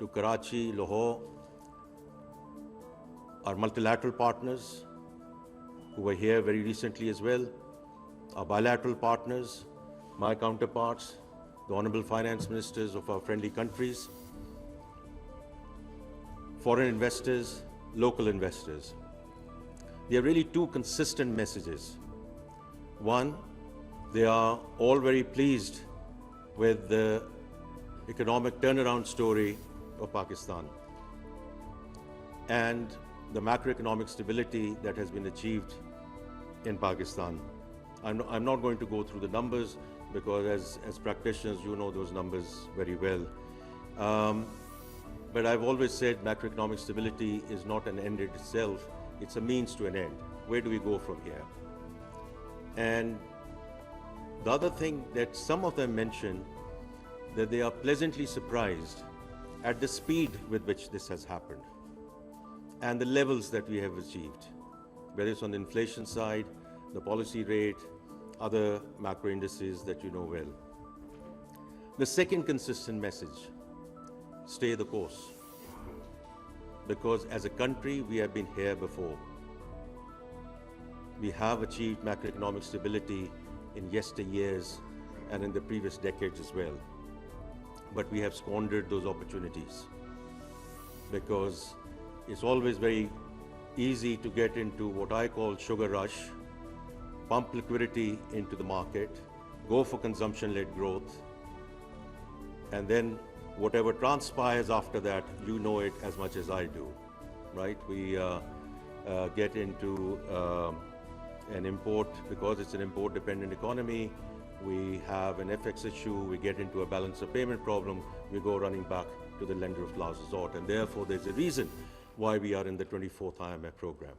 to Karachi, Lahore, our multilateral partners who were here very recently as well, our bilateral partners, my counterparts, the Honorable Finance Ministers of our friendly countries, foreign investors, local investors. There are really two consistent messages. One, they are all very pleased with the economic turnaround story of Pakistan and the macroeconomic stability that has been achieved in Pakistan. I'm not going to go through the numbers because as practitioners, you know those numbers very well. But I've always said macroeconomic stability is not an end in itself, it's a means to an end. Where do we go from here? And the other thing that some of them mention, that they are pleasantly surprised at the speed with which this has happened and the levels that we have achieved, whether it's on the inflation side, the policy rate, other macro indices that you know well. The second consistent message, stay the course. Because as a country, we have been here before. We have achieved macroeconomic stability in yesteryears and in the previous decades as well. But we have squandered those opportunities because it's always very easy to get into what I call sugar rush, pump liquidity into the market, go for consumption-led growth, and then whatever transpires after that, you know it as much as I do, right? We get into an import, because it's an import-dependent economy, we have an FX issue, we get into a balance of payment problem, we go running back to the lender of last resort, and therefore there's a reason why we are in the 24th IMF program.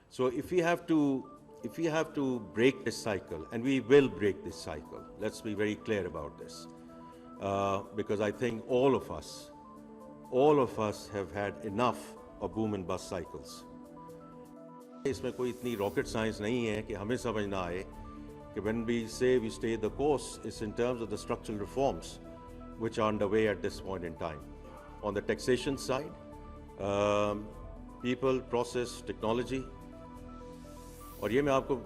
So if we have to break this cycle, and we will break this cycle, let's be very clear about this, because I think all of us have had enough of boom and bust cycles. इसमें कोई इतनी rocket science नहीं है कि हमें समझना आए कि when we say we stay the course, it's in terms of the structural reforms which are underway at this point in time. On the taxation side, people, process, technology, और ये मैं आपको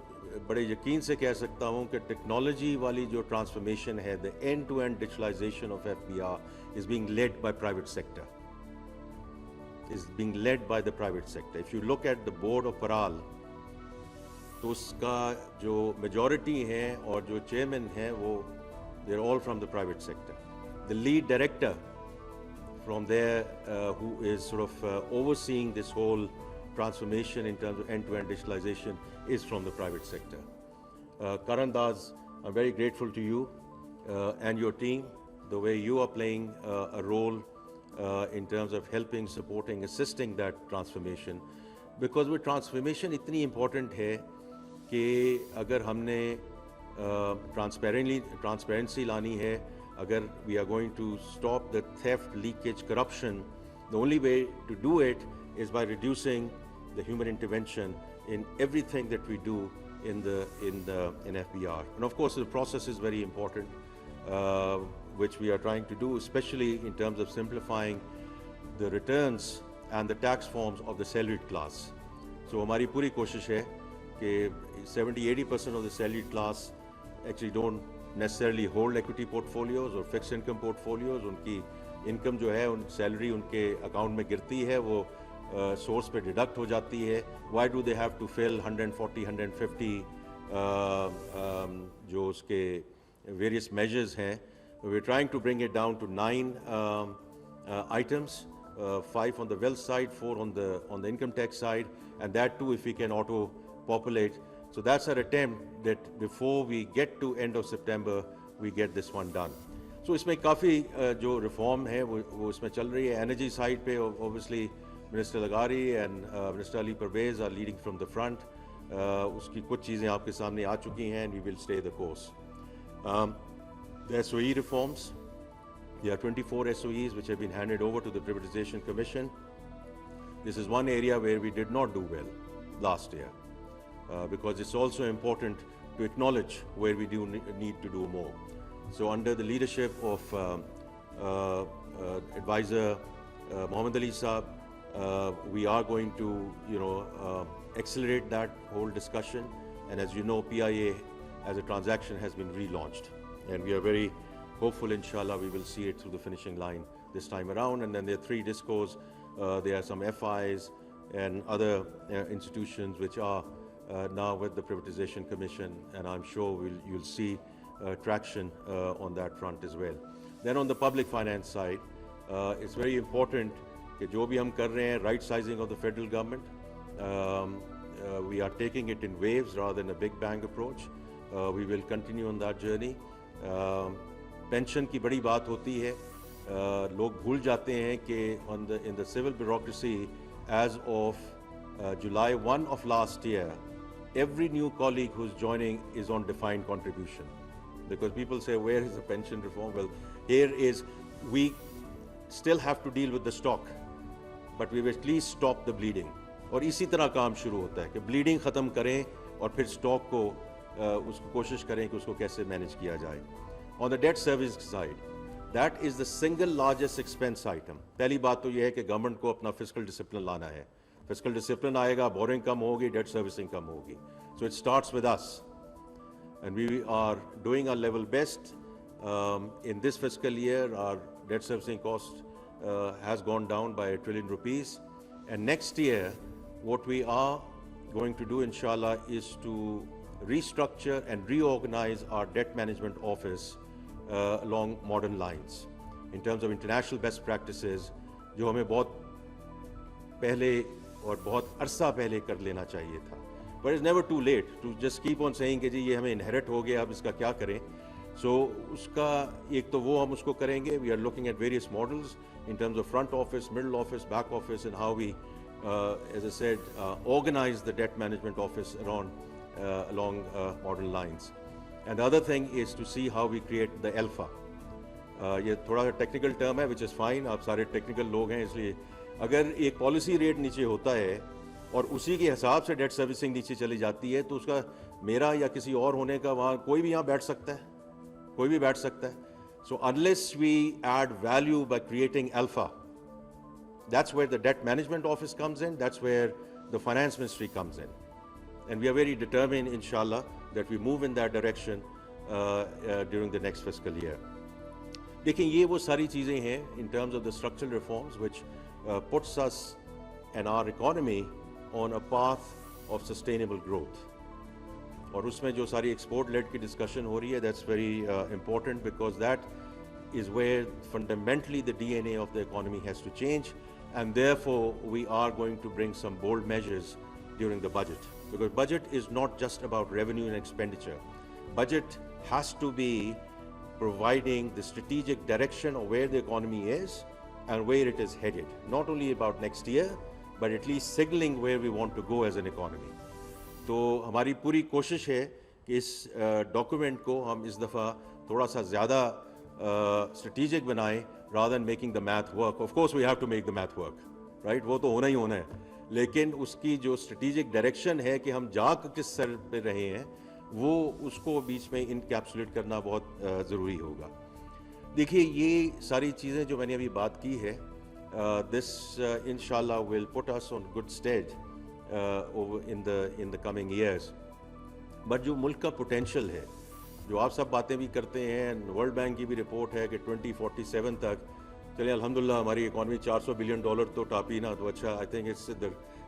बड़े यकीन से कह सकता हूँ कि टेक्नोलॉजी वाली जो ट्रांसफॉर्मेशन है, the end-to-end digitalization of FBR is being led by private sector. Is being led by the private sector. If you look at the board of Paral, तो उसका जो majority है और जो chairman है वो they're all from the private sector. The lead director from there who is sort of overseeing this whole transformation in terms of end-to-end digitalization is from the private sector. Karan Das, I'm very grateful to you and your team, the way you are playing a role in terms of helping, supporting, assisting that transformation. Because वो transformation इतनी important है कि अगर हमने transparency लानी है, अगर we are going to stop the theft, leakage, corruption, the only way to do it is by reducing the human intervention in everything that we do in FBR. And of course, the process is very important, which we are trying to do, especially in terms of simplifying the returns and the tax forms of the salaried class. So हमारी पूरी कोशिश है कि 70-80% of the salaried class actually don't necessarily hold equity portfolios or fixed income portfolios. उनकी income जो है, उन salary उनके account में गिरती है, वो source पे deduct हो जाती है. Why do they have to fill 140, 150 जो उसके various measures हैं? We're trying to bring it down to 9 items, 5 on the wealth side, 4 on the income tax side, and that too if we can auto-populate. So that's our attempt that before we get to end of September, we get this one done. So इसमें काफ़ी जो reform है वो इसमें चल रही है. Energy side पे obviously Minister Lagari and Minister Ali Parvez are leading from the front. उसकी कुछ चीज़ें आपके सामने आ चुकी हैं, and we will stay the course. The SOE reforms, there are 24 SOEs which have been handed over to the Privatization Commission. This is one area where we did not do well last year, because it's also important to acknowledge where we do need to do more. So under the leadership of Advisor Mohammed Ali Saab, we are going to, accelerate that whole discussion. And as you know, PIA as a transaction has been relaunched. And we are very hopeful, inshallah, we will see it through the finishing line this time around. And then there are 3 discos, there are some FIs and other institutions which are now with the Privatization Commission, and I'm sure you'll see traction on that front as well. Then on the public finance side, it's very important कि जो भी हम कर रहे हैं, right sizing of the federal government, we are taking it in waves rather than a big bang approach. We will continue on that journey. Pension की बड़ी बात होती है, लोग भूल जाते हैं कि in the civil bureaucracy, as of July 1 of last year, every new colleague who's joining is on defined contribution. Because people say, where is the pension reform? Well, here is, we still have to deal with the stock, but we've at least stopped the bleeding. और इसी तरह काम शुरू होता है कि bleeding ख़त्म करें और फिर stock को उसको कोशिश करें कि उसको कैसे manage किया जाए. On the debt service side, that is the single largest expense item. पहली बात तो ये है कि government को अपना fiscal discipline लाना है. Fiscal discipline आएगा, borrowing कम होगी, debt servicing कम होगी. So it starts with us. And we are doing our level best. In this fiscal year, our debt servicing cost has gone down by ₹1 trillion. And next year, what we are going to do, inshallah, is to restructure and reorganize our debt management office along modern lines. In terms of international best practices, जो हमें बहुत पहले और बहुत अरसा पहले कर लेना चाहिए था. But it's never too late to just keep on saying कि जी ये हमें inherit हो गया, अब इसका क्या करें. So उसका एक तो वो हम उसको करेंगे. We are looking at various models in terms of front office, middle office, back office, and how we, as I said, organize the debt management office along modern lines. And the other thing is to see how we create the alpha. ये थोड़ा सा technical term है, which is fine. आप सारे technical लोग हैं, इसलिए अगर एक पॉलिसी रेट नीचे होता है और उसी के हिसाब से डेट सर्विसिंग नीचे चली जाती है, तो उसका मेरा या किसी और होने का वहाँ कोई भी यहाँ बैठ सकता है, कोई भी बैठ सकता है. So unless we add value by creating alpha, that's where the debt management office comes in, that's where the finance ministry comes in. And we are very determined, inshallah, that we move in that direction during the next fiscal year. देखिए ये वो सारी चीज़ें हैं in terms of the structural reforms which puts us and our economy on a path of sustainable growth. और उसमें जो सारी export-led की discussion हो रही है, that's very important because that is where fundamentally the DNA of the economy has to change, and therefore we are going to bring some bold measures during the budget. Because budget is not just about revenue and expenditure. Budget has to be providing the strategic direction of where the economy is and where it is headed. Not only about next year, but at least signaling where we want to go as an economy. तो हमारी पूरी कोशिश है कि इस document को हम इस दफ़ा थोड़ा सा ज़्यादा strategic बनाएं rather than making the math work. Of course we have to make the math work, right? वो तो होना ही होना है. लेकिन उसकी जो strategic direction है कि हम जा किस सर पे रहे हैं, वो उसको बीच में इनकैप्सुलेट करना बहुत ज़रूरी होगा. देखिए ये सारी चीज़ें जो मैंने अभी बात की है, this inshallah will put us on good stead over in the coming years. But जो मुल्क का पोटेंशियल है, जो आप सब बातें भी करते हैं, वर्ल्ड बैंक की भी रिपोर्ट है कि 2047 तक, चलिए अल्हम्दुलिल्लाह हमारी इकॉनमी $400 बिलियन तो टापी ना, तो अच्छा, I think it's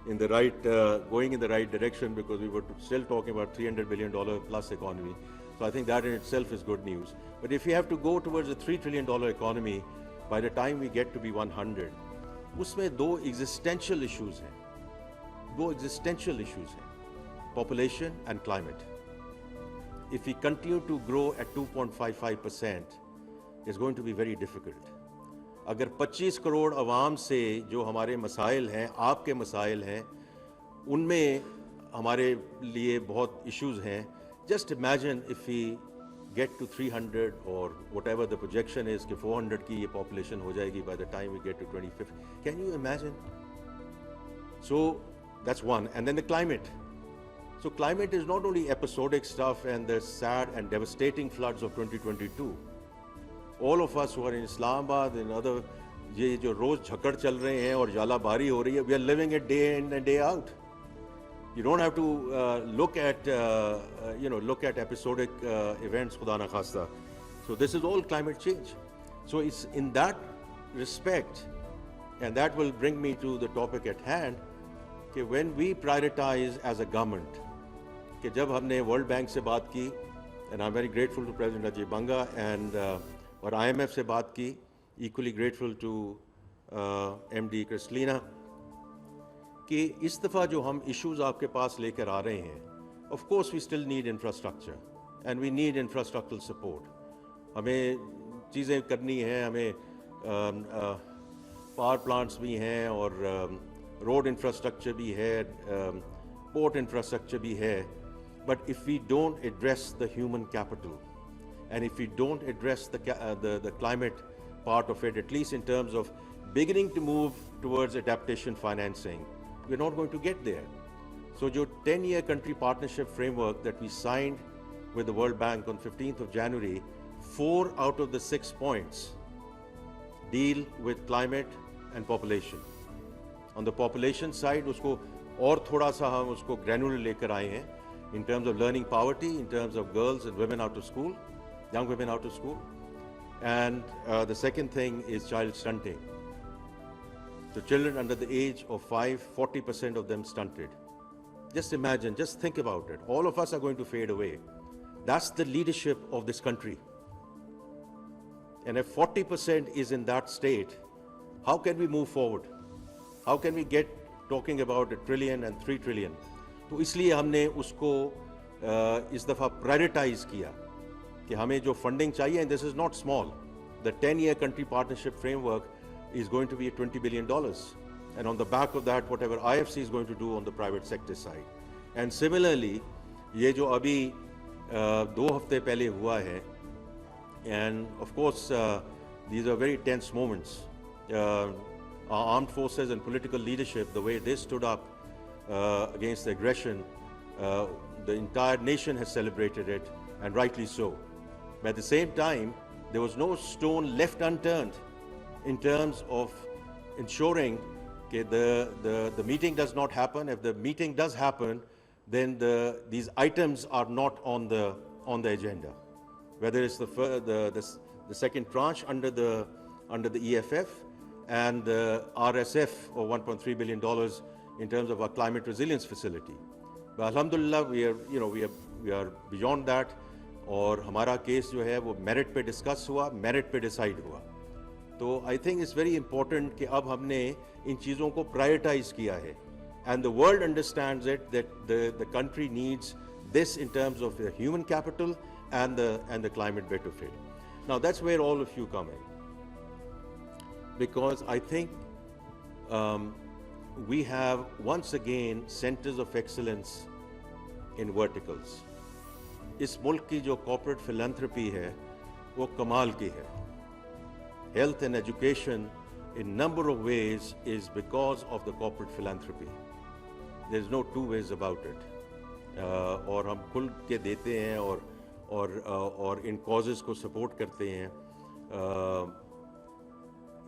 in the right going in the right direction because we were still talking about $300 billion plus economy. So I think that in itself is good news. But if we have to go towards a $3 trillion economy by the time we get to be 100, उसमें दो existential issues हैं. Population and climate. If we continue to grow at 2.55%, it's going to be very difficult. अगर 25 करोड़ आवाम से जो हमारे मसाइल हैं, आपके मसाइल हैं, उनमें हमारे लिए बहुत issues हैं. Just imagine if we get to 300 or whatever the projection is कि 400 की ये population हो जाएगी by the time we get to 2050. Can you imagine? So that's one. And then the climate. So climate is not only episodic stuff and the sad and devastating floods of 2022. All of us who are in Islamabad and other ये जो रोज़ झकड़ चल रहे हैं और जालाबारी हो रही है, we are living it day in and day out. You don't have to look at look at episodic events, खुदा ना खास्ता. So this is all climate change. So it's in that respect, and that will bring me to the topic at hand, कि when we prioritize as a government, कि जब हमने World Bank से बात की, and I'm very grateful to President Ajay Banga, and और IMF से बात की, equally grateful to MD Kristalina, कि इस दफ़ा जो हम इश्यूज आपके पास लेकर आ रहे हैं, of course we still need infrastructure and we need infrastructural support. हमें चीज़ें करनी हैं, हमें पावर प्लांट्स भी हैं और रोड इंफ्रास्ट्रक्चर भी है, पोर्ट इंफ्रास्ट्रक्चर भी है. But if we don't address the human capital and if we don't address the climate part of it, at least in terms of beginning to move towards adaptation financing, we're not going to get there. So the 10-year country partnership framework that we signed with the World Bank on 15th of January, 4 out of the 6 points deal with climate and population. On the population side, usko aur thoda sa hum usko granular lekar aaye hain in terms of learning poverty, in terms of girls and women out of school, young women out of school. And the second thing is child stunting. So children under the age of 5, 40% of them stunted. Just imagine, just think about it. All of us are going to fade away. That's the leadership of this country. And if 40% is in that state, how can we move forward? How can we get talking about $1 trillion and $3 trillion? तो इसलिए हमने उसको इस दफ़ा prioritise किया कि हमें जो फंडिंग चाहिए, and this is not small. The 10-year country partnership framework is going to be $20 billion. And on the back of that, whatever IFC is going to do on the private sector side. And similarly, ये जो अभी 2 हफ्ते पहले हुआ है, and of course, these are very tense moments. Our armed forces and political leadership, the way they stood up against the aggression, the entire nation has celebrated it, and rightly so. But at the same time, there was no stone left unturned in terms of ensuring that the meeting does not happen. If the meeting does happen, then these items are not on the agenda. Whether it's the second tranche under the EFF and the RSF of $1.3 billion in terms of our climate resilience facility. But alhamdulillah, we are beyond that. और हमारा case जो है वो merit पे discuss हुआ, merit पे decide हुआ. तो I think it's very important कि अब हमने इन चीज़ों को प्रायोरिटाइज किया है, and the world understands it that the country needs this in terms of the human capital and the climate benefit. Now that's where all of you come in, because I think we have once again centers of excellence in verticals. इस मुल्क की जो corporate philanthropy है वो कमाल की है. Health and education in number of ways is because of the corporate philanthropy. There's no two ways about it. और हम खुल के देते हैं और इन कॉजेज़ को सपोर्ट करते हैं.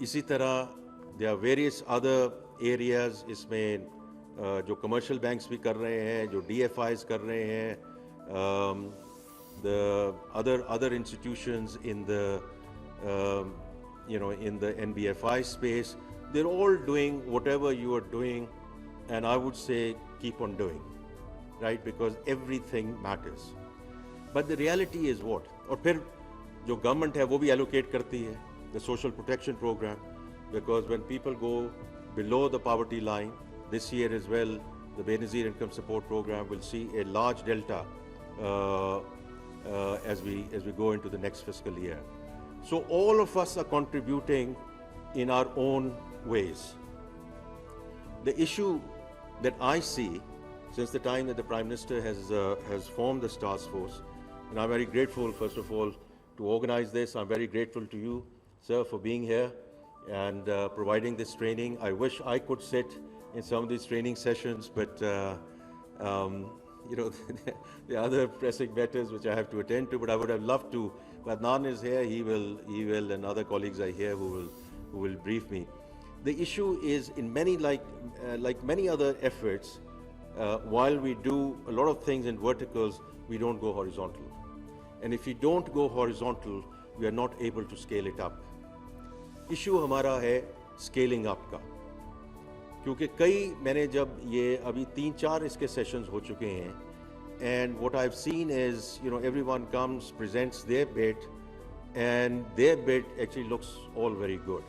इसी तरह there are various other areas इसमें जो कमर्शियल बैंक्स भी कर रहे हैं, जो DFIs कर रहे हैं, the other institutions in the in the NBFI space, they're all doing whatever you are doing, and I would say keep on doing, right? Because everything matters. But the reality is what? और फिर जो government है वो भी allocate करती है the social protection program, because when people go below the poverty line, this year as well, the Benazir Income Support Program will see a large delta as we go into the next fiscal year. So all of us are contributing in our own ways. The issue that I see since the time that the Prime Minister has formed this task force, and I'm very grateful, first of all, to organize this. I'm very grateful to you, sir, for being here and providing this training. I wish I could sit in some of these training sessions, but there are other pressing matters which I have to attend to, but I would have loved to. But Adnan is here, he will, and other colleagues are here who who will brief me. The issue is in many, like many other efforts, while we do a lot of things in verticals, we don't go horizontal. And if we don't go horizontal, we are not able to scale it up. Issue हमारा है scaling up का, क्योंकि मैंने जब ये अभी 3-4 इसके sessions हो चुके हैं, and what I've seen is, everyone comes, presents their bit, and their bit actually looks all very good.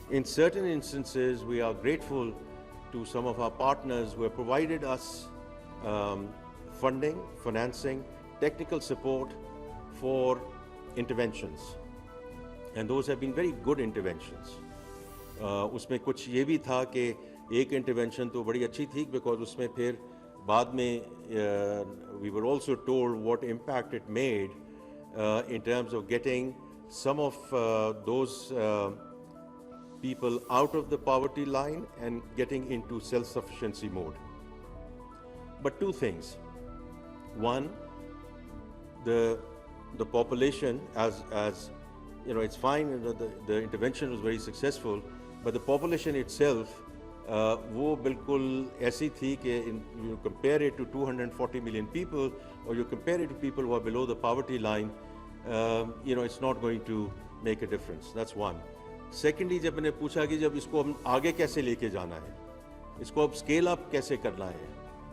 In certain instances, we are grateful to some of our partners who have provided us funding, financing, technical support for interventions. And those have been very good interventions. उसमें कुछ ये भी था कि एक intervention तो बड़ी अच्छी थी, because उसमें फिर बाद में we were also told what impact it made in terms of getting some of those people out of the poverty line and getting into self-sufficiency mode. But two things. One, the population, as it's fine, the intervention was very successful, but the population itself, वो बिल्कुल ऐसी थी कि you compare it to 240 million people, or you compare it to people who are below the poverty line, it's not going to make a difference. That's one. Secondly, जब मैंने पूछा कि जब इसको हम आगे कैसे लेके जाना है, इसको अब स्केल अप कैसे करना है,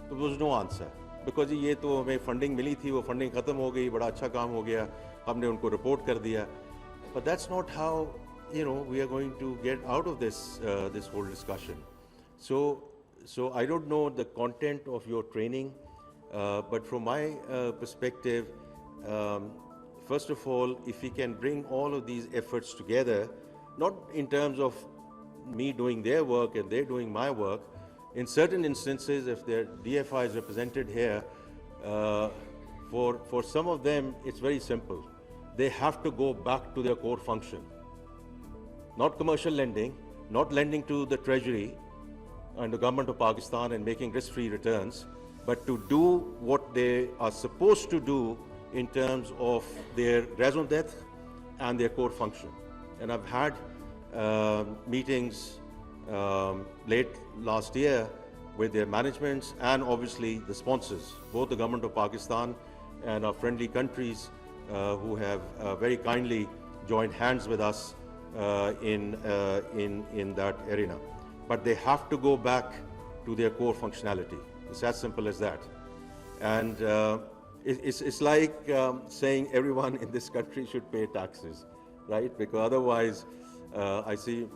तो there was no answer, because ये तो हमें फंडिंग मिली थी, वो फंडिंग खत्म हो गई, बड़ा अच्छा काम हो गया, हमने उनको रिपोर्ट कर दिया. But that's not how we are going to get out of this whole discussion. So I don't know the content of your training, but from my perspective, first of all, if we can bring all of these efforts together, not in terms of me doing their work and they're doing my work. In certain instances, if their DFI is represented here, for some of them, it's very simple. They have to go back to their core function. Not commercial lending, not lending to the Treasury and the government of Pakistan and making risk-free returns, but to do what they are supposed to do in terms of their raison d'etre and their core function. And I've had meetings late last year with their managements and obviously the sponsors, both the government of Pakistan and our friendly countries who have very kindly joined hands with us in that arena. But they have to go back to their core functionality. It's as simple as that. And it's like saying everyone in this country should pay taxes. Right? Because otherwise, I see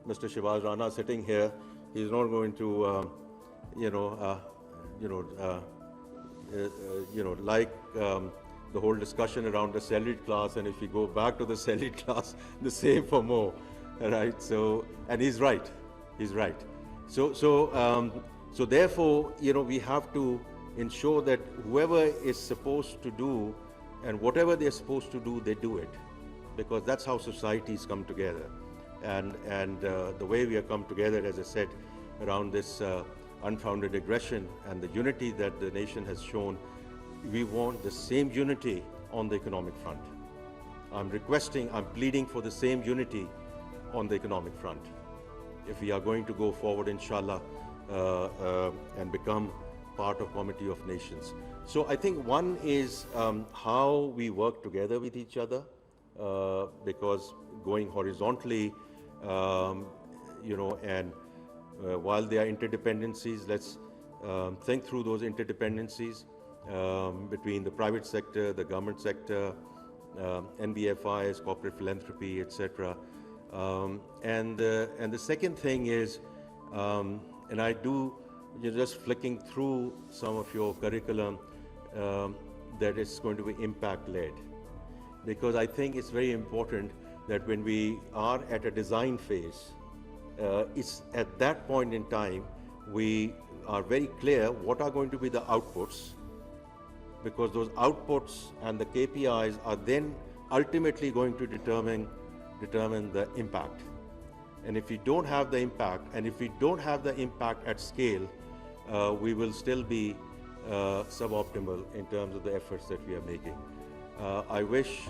Mr. Shivaz Rana sitting here. He's not going to, like the whole discussion around the salaried class. And if we go back to the salaried class, the same for more, right? So, and he's right. He's right. So therefore, we have to ensure that whoever is supposed to do and whatever they're supposed to do, they do it. Because that's how societies come together. And the way we have come together, as I said, around this unfounded aggression and the unity that the nation has shown, we want the same unity on the economic front. I'm pleading for the same unity on the economic front. If we are going to go forward, inshallah, and become part of Committee of Nations. So I think one is how we work together with each other. Because going horizontally, and while there are interdependencies, let's think through those interdependencies between the private sector, the government sector, NBFIs, corporate philanthropy, etc. And the second thing is, and I do, just flicking through some of your curriculum, that is going to be impact-led. Because I think it's very important that when we are at a design phase, it's at that point in time we are very clear what are going to be the outputs, because those outputs and the KPIs are then ultimately going to determine the impact. And if we don't have the impact, and if we don't have the impact at scale, we will still be suboptimal in terms of the efforts that we are making. I wish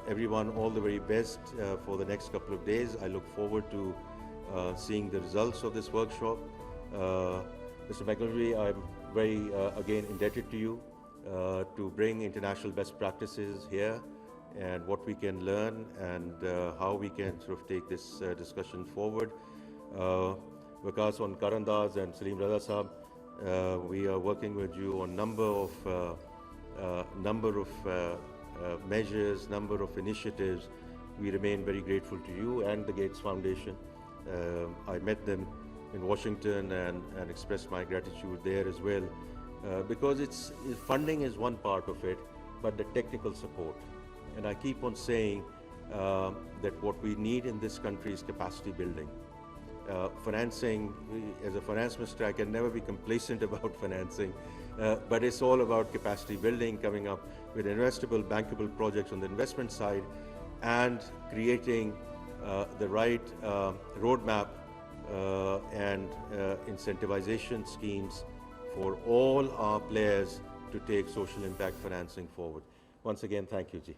everyone all the very best for the next couple of days. I look forward to seeing the results of this workshop. Mr. McElvey, I'm very, again, indebted to you to bring international best practices here and what we can learn and how we can sort of take this discussion forward. Vikas on Karandas and Salim Raza Sahab, we are working with you on number of measures, number of initiatives. We remain very grateful to you and the Gates Foundation. I met them in Washington and expressed my gratitude there as well, because funding is one part of it, but the technical support. And I keep on saying that what we need in this country is capacity building. Financing, as a finance minister, I can never be complacent about financing, but it's all about capacity building, coming up with investable, bankable projects on the investment side, and creating the right roadmap and incentivization schemes for all our players to take social impact financing forward. Once again, thank you, Ji.